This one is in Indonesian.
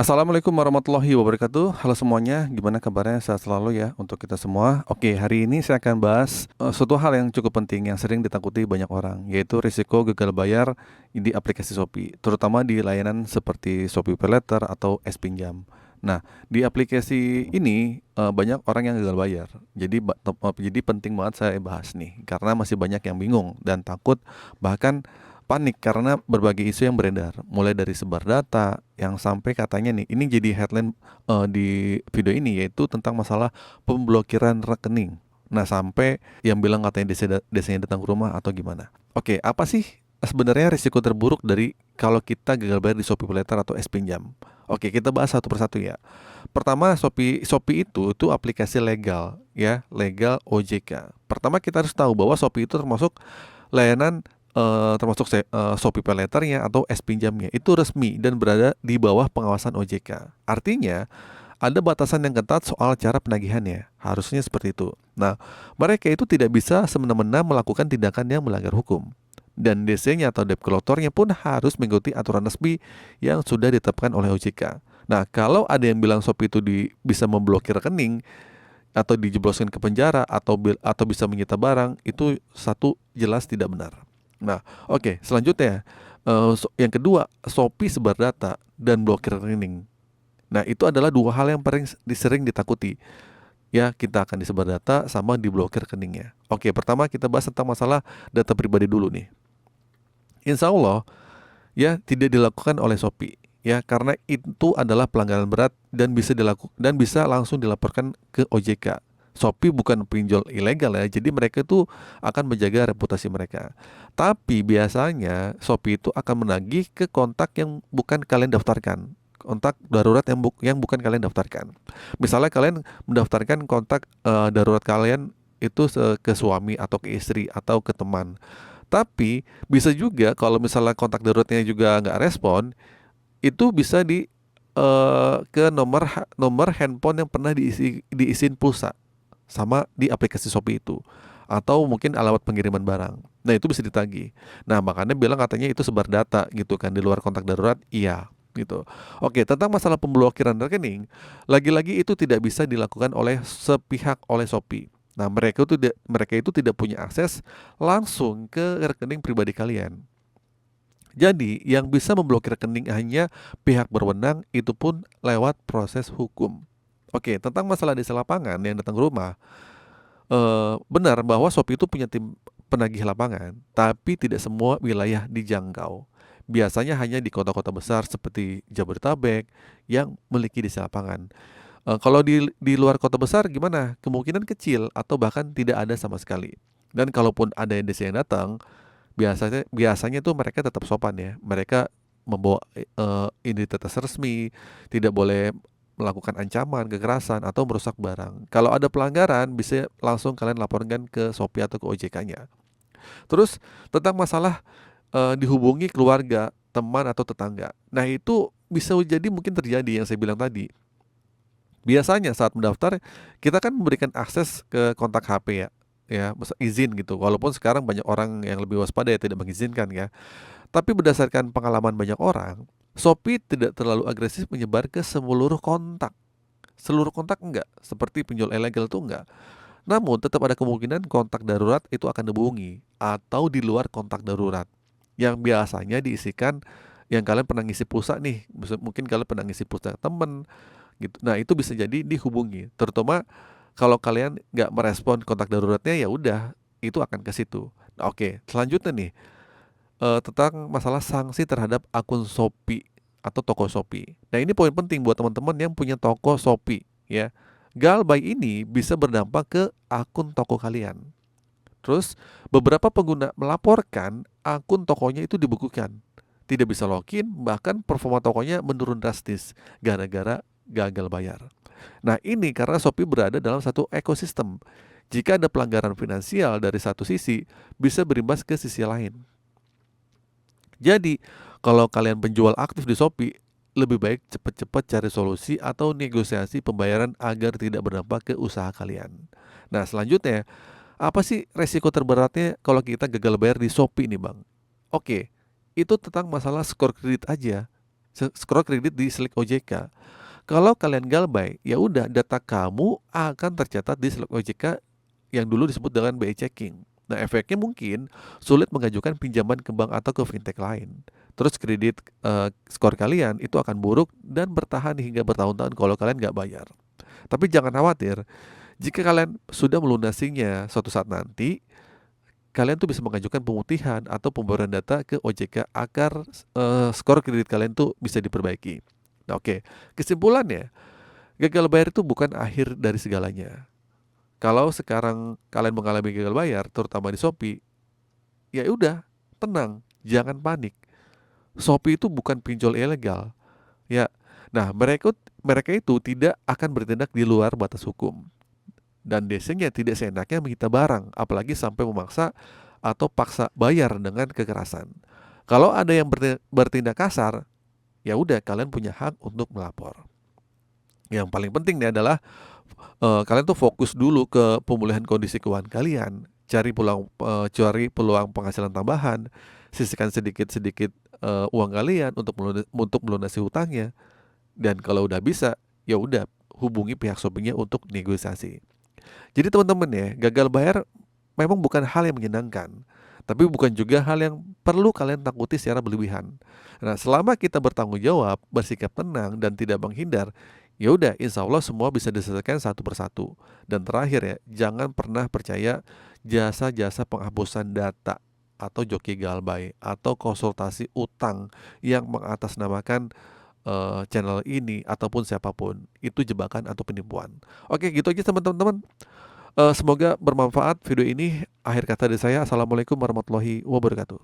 Assalamualaikum warahmatullahi wabarakatuh. Halo semuanya, gimana kabarnya? Sehat selalu ya untuk kita semua. Oke, hari ini saya akan bahas suatu hal yang cukup penting yang sering ditakuti banyak orang, yaitu risiko gagal bayar di aplikasi Shopee, terutama di layanan seperti Shopee PayLater atau S-Pinjam. Nah, di aplikasi ini banyak orang yang gagal bayar. Jadi penting banget saya bahas nih, karena masih banyak yang bingung dan takut, bahkan panik karena berbagai isu yang beredar, mulai dari sebar data yang sampai katanya nih, ini jadi headline di video ini, yaitu tentang masalah pemblokiran rekening. Nah, sampai yang bilang katanya desanya datang ke rumah atau gimana. Oke, apa sih sebenarnya risiko terburuk dari kalau kita gagal bayar di Shopee PayLater atau S-Pinjam? Oke, kita bahas satu persatu ya. Pertama, Shopee itu aplikasi legal ya, legal OJK. Pertama kita harus tahu bahwa Shopee itu termasuk layanan Shopee PayLater-nya atau S-Pinjamnya itu resmi dan berada di bawah pengawasan OJK. Artinya, ada batasan yang ketat soal cara penagihannya. Harusnya seperti itu. Nah, mereka itu tidak bisa semena-mena melakukan tindakan yang melanggar hukum. Dan DC-nya atau debt collector-nya pun harus mengikuti aturan resmi yang sudah ditetapkan oleh OJK. Nah, kalau ada yang bilang Shopee itu bisa memblokir rekening atau dijebloskan ke penjara atau bisa menyita barang, itu satu jelas tidak benar. Nah, oke, selanjutnya yang kedua, Shopee sebar data dan blokir rekening. Nah, itu adalah dua hal yang paling sering ditakuti. Ya, kita akan disebar data sama diblokir rekeningnya. Oke, pertama kita bahas tentang masalah data pribadi dulu nih. Insya Allah, ya tidak dilakukan oleh Shopee. Ya, karena itu adalah pelanggaran berat dan bisa langsung dilaporkan ke OJK. Shopee bukan pinjol ilegal ya, jadi mereka itu akan menjaga reputasi mereka. Tapi biasanya Shopee itu akan menagih ke kontak yang bukan kalian daftarkan, kontak darurat yang bukan kalian daftarkan. Misalnya kalian mendaftarkan kontak darurat kalian itu ke suami atau ke istri atau ke teman. Tapi bisa juga kalau misalnya kontak daruratnya juga nggak respon, itu bisa ke nomor handphone yang pernah diisiin pulsa sama di aplikasi Shopee itu, atau mungkin alamat pengiriman barang. Nah, itu bisa ditagih. Nah, makanya bilang katanya itu sebar data gitu kan di luar kontak darurat. Iya, gitu. Oke, tentang masalah pemblokiran rekening, lagi-lagi itu tidak bisa dilakukan oleh sepihak oleh Shopee. Nah, mereka itu tidak punya akses langsung ke rekening pribadi kalian. Jadi, yang bisa memblokir rekening hanya pihak berwenang, itu pun lewat proses hukum. Oke, tentang masalah desa lapangan yang datang ke rumah, benar bahwa Shopee itu punya tim penagih lapangan, tapi tidak semua wilayah dijangkau. Biasanya hanya di kota-kota besar seperti Jabodetabek yang memiliki desa lapangan. Kalau di luar kota besar gimana? Kemungkinan kecil atau bahkan tidak ada sama sekali. Dan kalaupun ada desa yang datang, biasanya biasanya tuh mereka tetap sopan ya. Mereka membawa identitas resmi, tidak boleh melakukan ancaman, kekerasan atau merusak barang. Kalau ada pelanggaran bisa langsung kalian laporkan ke Shopee atau ke OJK-nya. Terus tentang masalah dihubungi keluarga, teman atau tetangga. Nah, itu bisa jadi mungkin terjadi yang saya bilang tadi. Biasanya saat mendaftar kita kan memberikan akses ke kontak HP ya, izin gitu. Walaupun sekarang banyak orang yang lebih waspada ya tidak mengizinkan ya. Tapi berdasarkan pengalaman banyak orang, Shopee tidak terlalu agresif menyebar ke seluruh kontak. Seluruh kontak enggak, seperti pinjol ilegal itu enggak. Namun tetap ada kemungkinan kontak darurat itu akan dihubungi atau di luar kontak darurat yang biasanya diisikan yang kalian pernah ngisi pulsa nih. Mungkin kalian pernah ngisi pulsa temen gitu. Nah, itu bisa jadi dihubungi. Terutama kalau kalian nggak merespon kontak daruratnya, ya udah itu akan ke situ. Nah, oke, selanjutnya nih tentang masalah sanksi terhadap akun Shopee atau toko Shopee. Nah, ini poin penting buat teman-teman yang punya toko Shopee ya. Galbay ini bisa berdampak ke akun toko kalian. Terus beberapa pengguna melaporkan akun tokonya itu dibekukan. Tidak bisa login, bahkan performa tokonya menurun drastis gara-gara gagal bayar. Nah, ini karena Shopee berada dalam satu ekosistem. Jika ada pelanggaran finansial dari satu sisi, bisa berimbas ke sisi lain. Jadi, kalau kalian penjual aktif di Shopee, lebih baik cepat-cepat cari solusi atau negosiasi pembayaran agar tidak berdampak ke usaha kalian. Nah, selanjutnya, apa sih resiko terberatnya kalau kita gagal bayar di Shopee nih, Bang? Oke, itu tentang masalah skor kredit aja. scroll kredit di Slick OJK. Kalau kalian galbay, ya udah data kamu akan tercatat di Slick OJK yang dulu disebut dengan BI checking. Nah, efeknya mungkin sulit mengajukan pinjaman ke bank atau ke fintech lain. Terus kredit skor kalian itu akan buruk dan bertahan hingga bertahun-tahun kalau kalian nggak bayar. Tapi jangan khawatir, jika kalian sudah melunasinya suatu saat nanti, kalian tuh bisa mengajukan pemutihan atau pembaruan data ke OJK agar skor kredit kalian tuh bisa diperbaiki. Nah, oke. Kesimpulannya, gagal bayar itu bukan akhir dari segalanya. Kalau sekarang kalian mengalami gagal bayar, terutama di Shopee, ya udah, tenang, jangan panik. Shopee itu bukan pinjol ilegal, ya. Nah, mereka itu tidak akan bertindak di luar batas hukum. Dan desanya tidak seenaknya menyita barang, apalagi sampai memaksa atau paksa bayar dengan kekerasan. Kalau ada yang bertindak kasar, ya udah kalian punya hak untuk melapor. Yang paling penting nih adalah kalian tuh fokus dulu ke pemulihan kondisi keuangan kalian, cari peluang penghasilan tambahan, sisihkan sedikit-sedikit uang kalian untuk melunasi hutangnya. Dan kalau udah bisa, ya udah hubungi pihak Shopee-nya untuk negosiasi. Jadi teman-teman ya, gagal bayar memang bukan hal yang menyenangkan, tapi bukan juga hal yang perlu kalian takuti secara berlebihan. Nah, selama kita bertanggung jawab, bersikap tenang dan tidak menghindar, ya udah, insya Allah semua bisa diselesaikan satu persatu. Dan terakhir ya, jangan pernah percaya jasa-jasa penghapusan data atau joki galbay atau konsultasi utang yang mengatasnamakan channel ini ataupun siapapun. Itu jebakan atau penipuan. Oke, gitu aja teman-teman. Semoga bermanfaat video ini. Akhir kata dari saya, assalamualaikum warahmatullahi wabarakatuh.